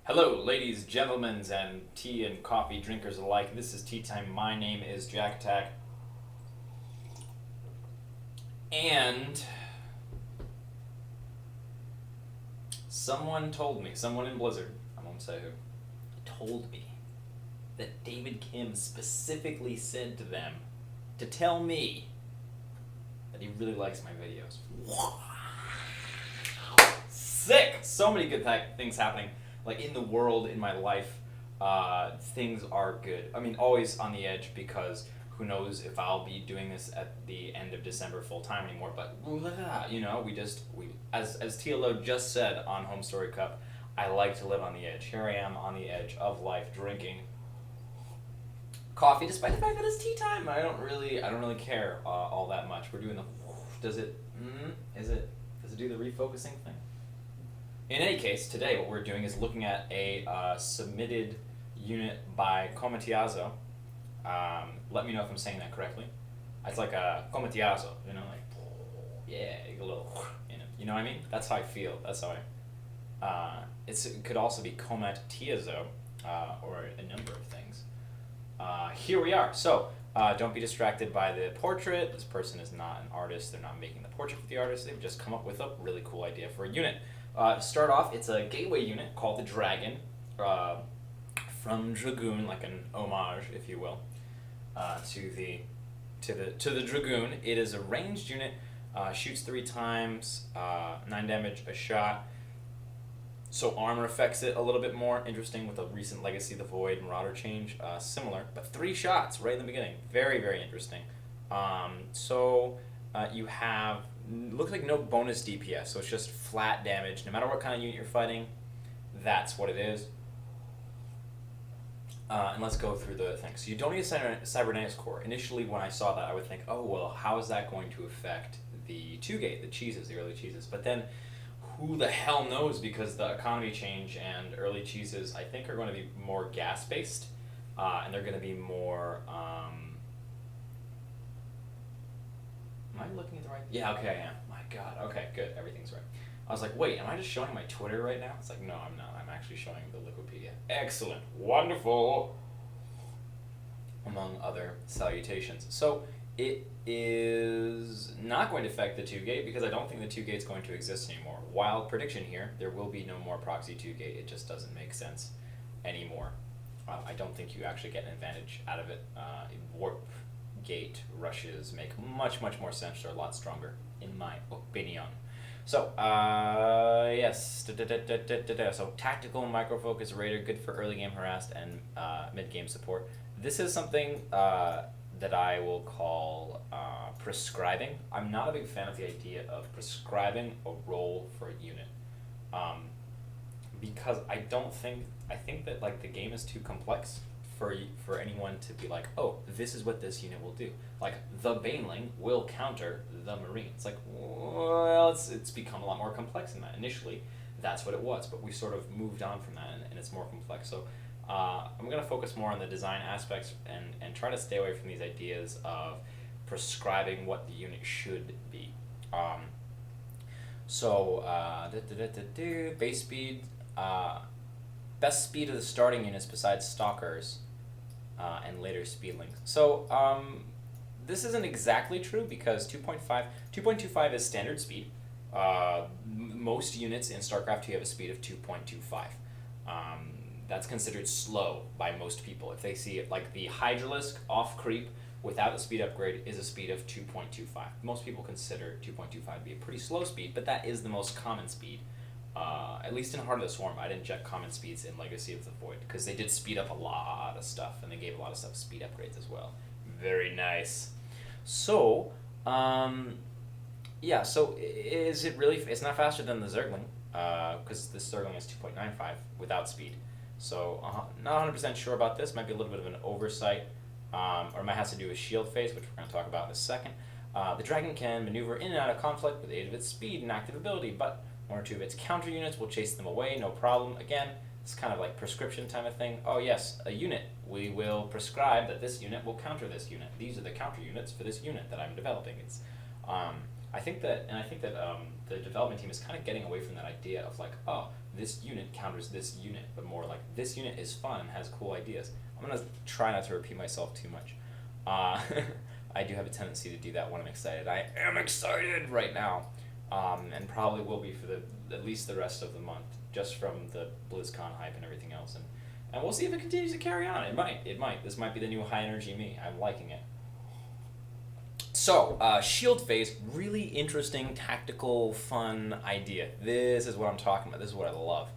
Hello, ladies, gentlemen, and tea and coffee drinkers alike. This is Tea Time. My name is JaKaTaK. And someone told me, someone in Blizzard, I won't say who, told me that David Kim specifically said to them to tell me that he really likes my videos. Sick! So many good things happening. Like in the world, in my life, things are good. I mean, always on the edge because who knows if I'll be doing this at the end of December full time anymore. But you know, we as TLO just said on Home Story Cup, I like to live on the edge. Here I am on the edge of life, drinking coffee, despite the fact that it's tea time. I don't really care all that much. We're doing the does it do the refocusing thing? In any case, today what we're doing is looking at a submitted unit by Cometiazo. Let me know if I'm saying that correctly. It's like a Cometiazo, you know, like, yeah, a little, you know what I mean? That's how I feel. That's how it could also be Cometiazo, or a number of things. Here we are. So, don't be distracted by the portrait. This person is not an artist. They're not making the portrait for the artist. They've just come up with a really cool idea for a unit. To start off, it's a gateway unit called the Dragon, from Dragoon, like an homage, if you will, to the Dragoon. It is a ranged unit, shoots 3 times, 9 damage a shot. So armor affects it a little bit more. Interesting with the recent Legacy of the Void Marauder change, similar, but 3 shots right in the beginning. Very, very interesting. You have, looks like no bonus DPS, so it's just flat damage. No matter what kind of unit you're fighting, that's what it is. And let's go through the things. So you don't need a Cybernetics core. Initially, when I saw that, I would think, oh, well, how is that going to affect the 2-gate, the cheeses, the early cheeses? But then, who the hell knows, because the economy change and early cheeses, I think, are going to be more gas-based, and they're going to be more... Am I looking at the right? Yeah, okay, I am. My God. Okay, good. Everything's right. I was like, wait, am I just showing my Twitter right now? It's like, no, I'm not. I'm actually showing the Wikipedia. Excellent. Wonderful. Among other salutations. So it is not going to affect the 2-gate because I don't think the 2-gate's going to exist anymore. Wild prediction here. There will be no more proxy 2-gate. It just doesn't make sense anymore. I don't think you actually get an advantage out of it. Warp gate rushes make much more sense. They're a lot stronger, in my opinion. So, yes. So, tactical micro-focus raider, good for early game harassed and mid-game support. This is something that I will call prescribing. I'm not a big fan of the idea of prescribing a role for a unit. Because I think that like the game is too complex for anyone to be like, oh, this is what this unit will do. Like, the Baneling will counter the Marine. It's like, well, it's become a lot more complex than that. Initially, that's what it was, but we sort of moved on from that, and it's more complex. So I'm going to focus more on the design aspects and try to stay away from these ideas of prescribing what the unit should be. Base speed, best speed of the starting units besides Stalkers, and later Speedlings. So this isn't exactly true because 2.25 is standard speed. Most units in StarCraft 2 have a speed of 2.25. That's considered slow by most people. If they see it, like the Hydralisk off creep without a speed upgrade is a speed of 2.25. Most people consider 2.25 to be a pretty slow speed, but that is the most common speed. At least in Heart of the Swarm, I didn't check common speeds in Legacy of the Void, because they did speed up a lot of stuff, and they gave a lot of stuff speed upgrades as well. Very nice. So, yeah, so is it really, it's not faster than the Zergling, because the Zergling is 2.95 without speed. So, not 100% sure about this, might be a little bit of an oversight, or it might have to do with shield phase, which we're going to talk about in a second. The Dragon can maneuver in and out of conflict with the aid of its speed and active ability, but 1 or 2 of its counter units will chase them away, no problem. Again, it's kind of like prescription type of thing. Oh yes, a unit. We will prescribe that this unit will counter this unit. These are the counter units for this unit that I'm developing. It's, I I think that the development team is kind of getting away from that idea of like, oh, this unit counters this unit, but more like this unit is fun and has cool ideas. I'm gonna try not to repeat myself too much. I do have a tendency to do that when I'm excited. I am excited right now, and probably will be for at least the rest of the month, just from the BlizzCon hype and everything else, and we'll see if it continues to carry on. It might. This might be the new high energy me. I'm liking it. So, shield phase, really interesting, tactical, fun idea. This is what I'm talking about. This is what I love.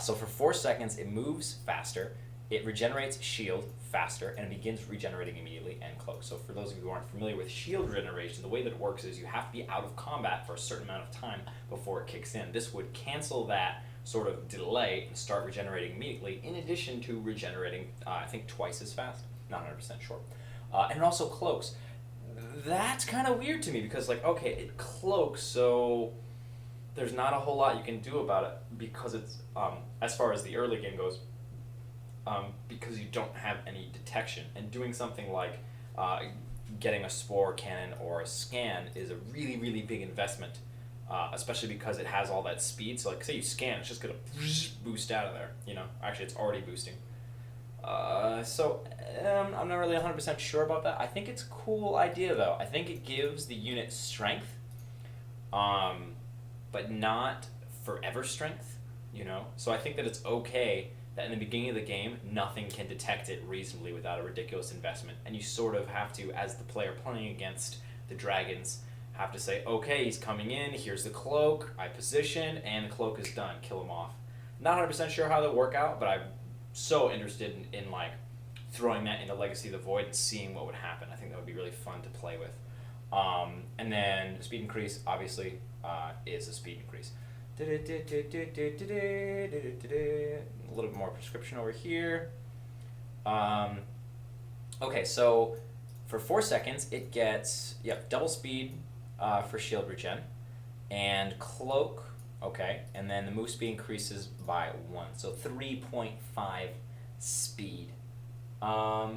So for 4 seconds, it moves faster, it regenerates shield faster, and it begins regenerating immediately and cloak. So for those of you who aren't familiar with shield regeneration, the way that it works is you have to be out of combat for a certain amount of time before it kicks in. This would cancel that sort of delay and start regenerating immediately, in addition to regenerating, I think, twice as fast. Not 100% sure. And it also cloaks. That's kind of weird to me because, like, okay, it cloaks, so there's not a whole lot you can do about it because it's, as far as the early game goes, because you don't have any detection. And doing something like getting a spore cannon or a scan is a really, really big investment, especially because it has all that speed. So, like, say you scan, it's just going to boost out of there, you know? Actually, it's already boosting. I'm not really 100% sure about that. I think it's a cool idea, though. I think it gives the unit strength, but not forever strength, you know? So I think that it's okay that in the beginning of the game, nothing can detect it reasonably without a ridiculous investment. And you sort of have to, as the player playing against the dragons, have to say, okay, he's coming in, here's the cloak, I position, and the cloak is done, kill him off. Not 100% sure how they'll work out, but I'm so interested in like throwing that into Legacy of the Void and seeing what would happen. I think that would be really fun to play with. And then speed increase, obviously, is a speed increase. A little bit more prescription over here. Okay, so for 4 seconds, it gets double speed for shield regen, and cloak. Okay, and then the move speed increases by 1, so 3.5 speed. Oh,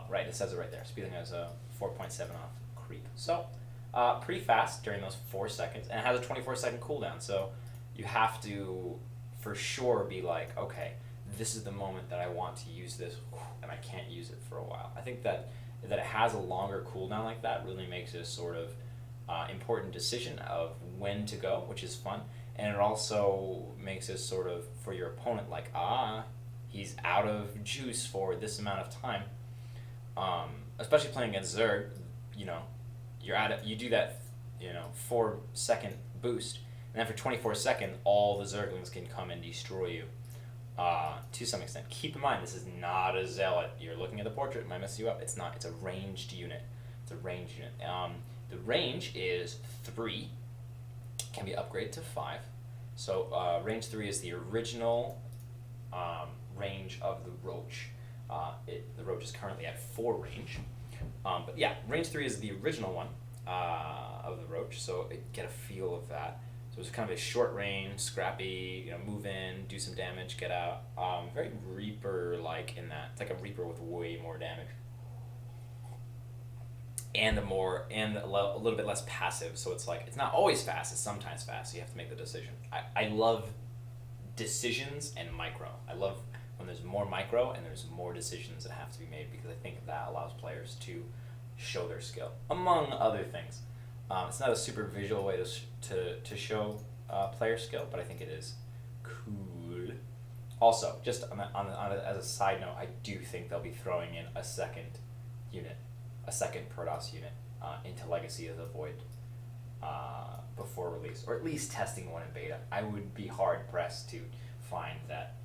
right, it says it right there. Speeding has a 4.7 off creep. So, pretty fast during those 4 seconds, and it has a 24-second cooldown, so you have to, for sure, be like, okay, this is the moment that I want to use this, and I can't use it for a while. I think that it has a longer cooldown like that really makes it a sort of important decision of when to go, which is fun, and it also makes it sort of, for your opponent, like, he's out of juice for this amount of time. Especially playing against Zerg, you know, you do that, 4-second boost, and then for 24 seconds, all the Zerglings can come and destroy you, to some extent. Keep in mind, this is not a Zealot. You're looking at the portrait, it might mess you up. It's not. It's a ranged unit. It's a ranged unit. The range is 3, can be upgraded to 5. So range 3 is the original range of the Roach. The Roach is currently at 4 range. But yeah, range 3 is the original one of the Roach, so get a feel of that. So it's kind of a short range, scrappy, move in, do some damage, get out. Very Reaper-like in that. It's like a Reaper with way more damage. And a little bit less passive, so it's like, it's not always fast, it's sometimes fast, so you have to make the decision. I love decisions and micro. I love when there's more micro and there's more decisions that have to be made, because I think that allows players to show their skill, among other things. It's not a super visual way to show player skill, but I think it is cool. Also, just as a side note, I do think they'll be throwing in a second Protoss unit into Legacy of the Void before release, or at least testing one in beta. I would be hard-pressed to find that.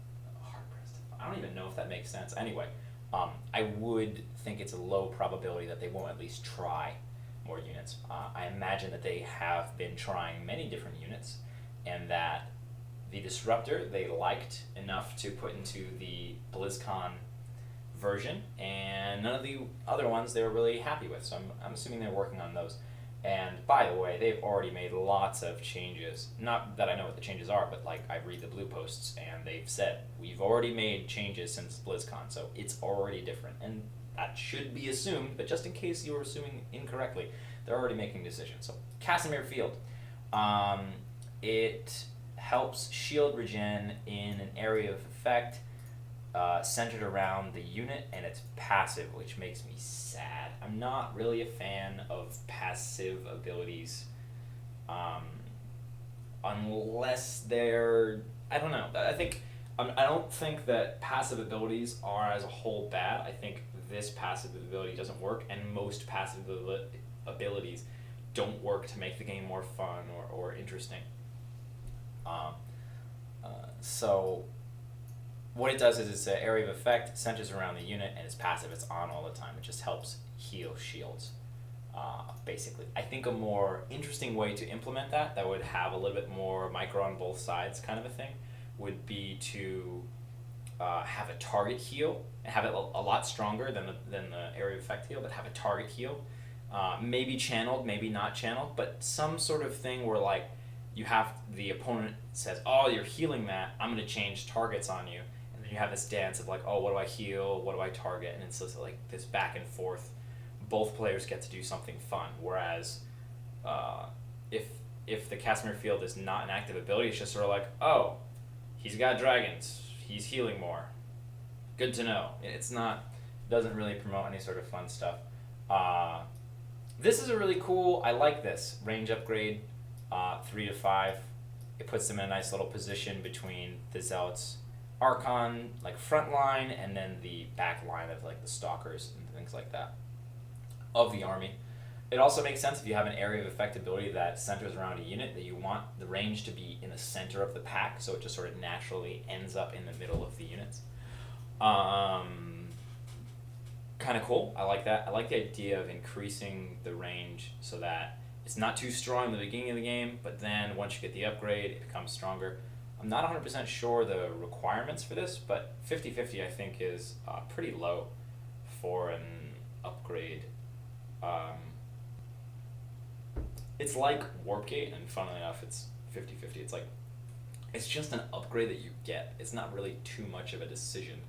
I don't even know if that makes sense. Anyway, I would think it's a low probability that they won't at least try more units. I imagine that they have been trying many different units, and that the Disruptor they liked enough to put into the BlizzCon version, and none of the other ones they were really happy with, so I'm assuming they're working on those. And by the way, they've already made lots of changes. Not that I know what the changes are, but like I read the blue posts and they've said, we've already made changes since BlizzCon, so it's already different. And that should be assumed, but just in case you were assuming incorrectly, They're already making decisions. So Casimir Field, it helps shield regen in an area of effect centered around the unit, and it's passive, which makes me sad. I'm not really a fan of passive abilities, unless they're, I don't know. I don't think that passive abilities are as a whole bad. I think this passive ability doesn't work, and most passive abilities don't work to make the game more fun or interesting. So what it does is it's an area of effect, centers around the unit, and it's passive. It's on all the time. It just helps heal shields, basically. I think a more interesting way to implement that would have a little bit more micro on both sides kind of a thing, would be to have a target heal, and have it a lot stronger than the area of effect heal, but have a target heal. Maybe channeled, maybe not channeled, but some sort of thing where like you have the opponent says, oh, you're healing that, I'm going to change targets on you. And then you have this dance of like, oh, what do I heal? What do I target? And it's just like this back and forth. Both players get to do something fun. Whereas if the Casimir Field is not an active ability, it's just sort of like, oh, he's got dragons, he's healing more. Good to know. It's not, doesn't really promote any sort of fun stuff. This is a really cool, I like this range upgrade, 3 to 5. It puts them in a nice little position between the Zealots Archon like front line and then the back line of like the Stalkers and things like that of the army. It also makes sense if you have an area of effect ability that centers around a unit that you want the range to be in the center of the pack, so it just sort of naturally ends up in the middle of the units. Kind of cool. I like that. I like the idea of increasing the range so that it's not too strong in the beginning of the game, but then once you get the upgrade, it becomes stronger. I'm not 100% sure the requirements for this, but 50-50 I think is pretty low for an upgrade. It's like Warpgate, and funnily enough, it's 50-50. It's like, it's just an upgrade that you get. It's not really too much of a decision.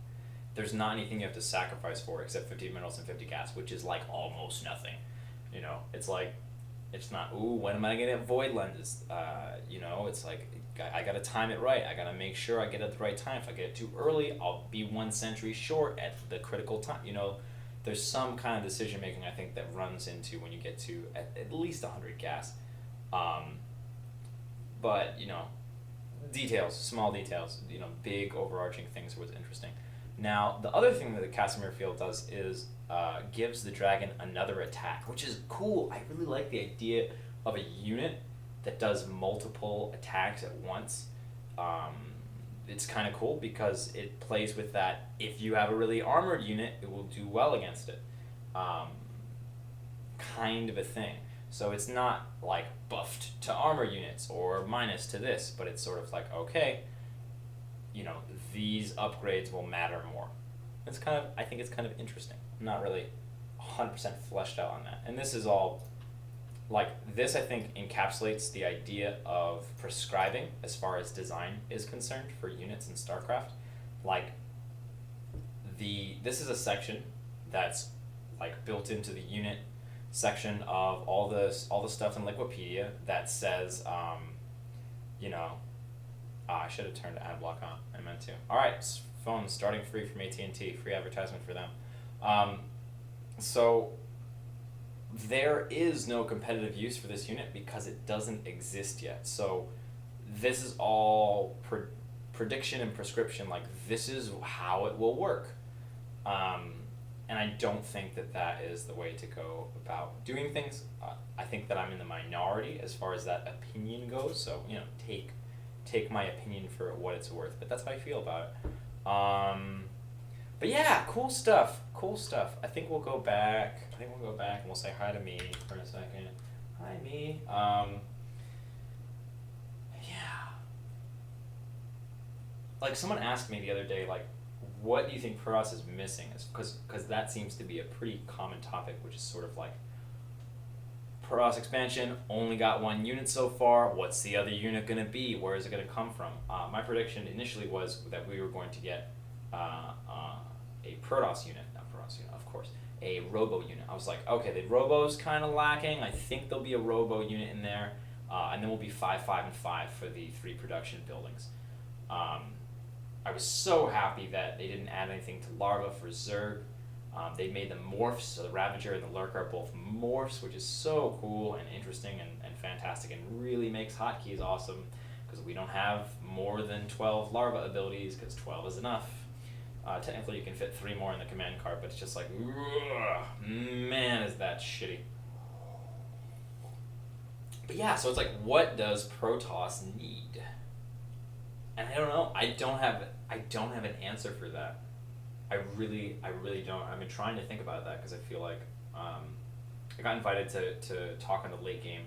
There's not anything you have to sacrifice for except 50 minerals and 50 gas, which is like almost nothing. You know, it's like, it's not, ooh, when am I gonna get void lenses? You know, it's like, I gotta time it right. I gotta make sure I get it at the right time. If I get it too early, I'll be 1 century short at the critical time. You know, there's some kind of decision making I think that runs into when you get to at least 100 gas. But, you know, details, small details, you know, big overarching things are what's interesting. Now, the other thing that the Casimir Field does is gives the dragon another attack, which is cool. I really like the idea of a unit that does multiple attacks at once. It's kind of cool because it plays with that. If you have a really armored unit, it will do well against it. Kind of a thing. So it's not like buffed to armor units or minus to this, but it's sort of like, okay, you know, these upgrades will matter more. It's kind of, I think it's kind of interesting. I'm not really 100% fleshed out on that. And this is all, like, this I think encapsulates the idea of prescribing as far as design is concerned for units in StarCraft. Like, this is a section that's like built into the unit section of all the stuff in Liquipedia that says, you know, I should have turned ad block on. I meant to. All right, phones starting free from AT&T. Free advertisement for them. So there is no competitive use for this unit because it doesn't exist yet. So this is all prediction and prescription. Like, this is how it will work. And I don't think that is the way to go about doing things. I think that I'm in the minority as far as that opinion goes. So, you know, take my opinion for what it's worth. But that's how I feel about it. But yeah, cool stuff. I think we'll go back. And we'll say hi to me for a second. Hi, me. Yeah. Like, someone asked me the other day, like, what do you think Protoss is missing? Because that seems to be a pretty common topic, which is sort of like, Protoss expansion, only got 1 unit so far. What's the other unit going to be? Where is it going to come from? My prediction initially was that we were going to get a Protoss unit, not Protoss unit, of course, a Robo unit. I was like, okay, the Robo's kind of lacking. I think there'll be a Robo unit in there, and then we'll be 5, 5, and 5 for the 3 production buildings. I was so happy that they didn't add anything to Larva for Zerg. They made them morphs, so the Ravager and the Lurker are both morphs, which is so cool and interesting and fantastic, and really makes hotkeys awesome, because we don't have more than 12 Larva abilities, because 12 is enough. Technically you can fit 3 more in the command card, but it's just like, man, is that shitty. But yeah, so it's like, what does Protoss need? And I don't know. I don't have an answer for that. I really don't. I've been trying to think about that because I feel like I got invited to talk on the late game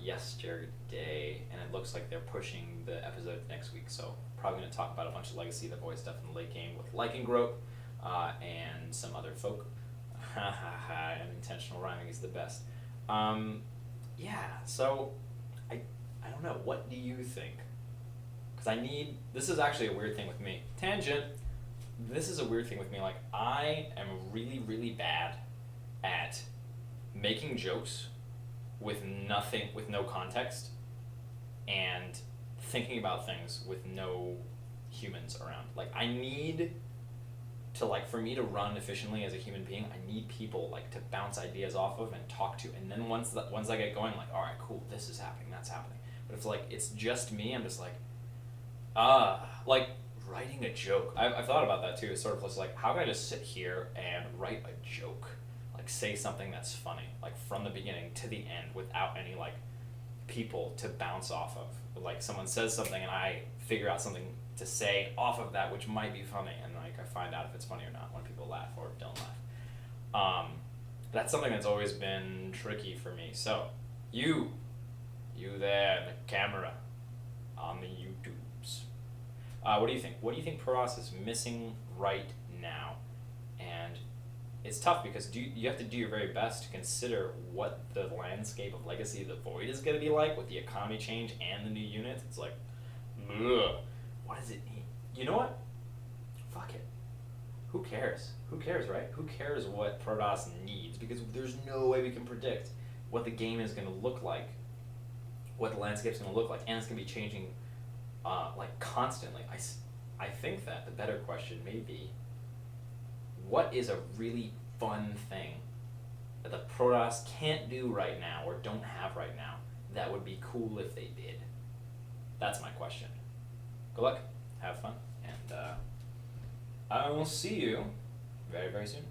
yesterday, and it looks like they're pushing the episode next week. So probably going to talk about a bunch of Legacy of the Void stuff in the late game with Lycangrope and some other folk. And intentional rhyming is the best. Yeah. So I don't know. What do you think? Because this is actually a weird thing with me. Tangent. This is a weird thing with me. Like, I am really, really bad at making jokes with no context, and thinking about things with no humans around. Like, I need to, like, for me to run efficiently as a human being, I need people, like, to bounce ideas off of and talk to. And then once I get going, like, all right, cool, this is happening, that's happening. But if, like, it's just me, I'm just like, like, writing a joke. I've thought about that too. It's sort of just like, how can I just sit here and write a joke? Like, say something that's funny, like, from the beginning to the end without any, like, people to bounce off of. Like, someone says something and I figure out something to say off of that which might be funny, and, like, I find out if it's funny or not when people laugh or don't laugh. That's something that's always been tricky for me. So, you there, the camera, on the YouTubes. What do you think? What do you think Protoss is missing right now? And it's tough because you have to do your very best to consider what the landscape of Legacy of the Void is going to be like with the economy change and the new units. It's like, ugh, what does it need? You know what? Fuck it. Who cares? Who cares, right? Who cares what Protoss needs? Because there's no way we can predict what the game is going to look like, what the landscape's going to look like, and it's going to be changing like, constantly. I think that the better question may be, what is a really fun thing that the Protoss can't do right now or don't have right now that would be cool if they did? That's my question. Good luck, have fun, and I will see you very, very soon.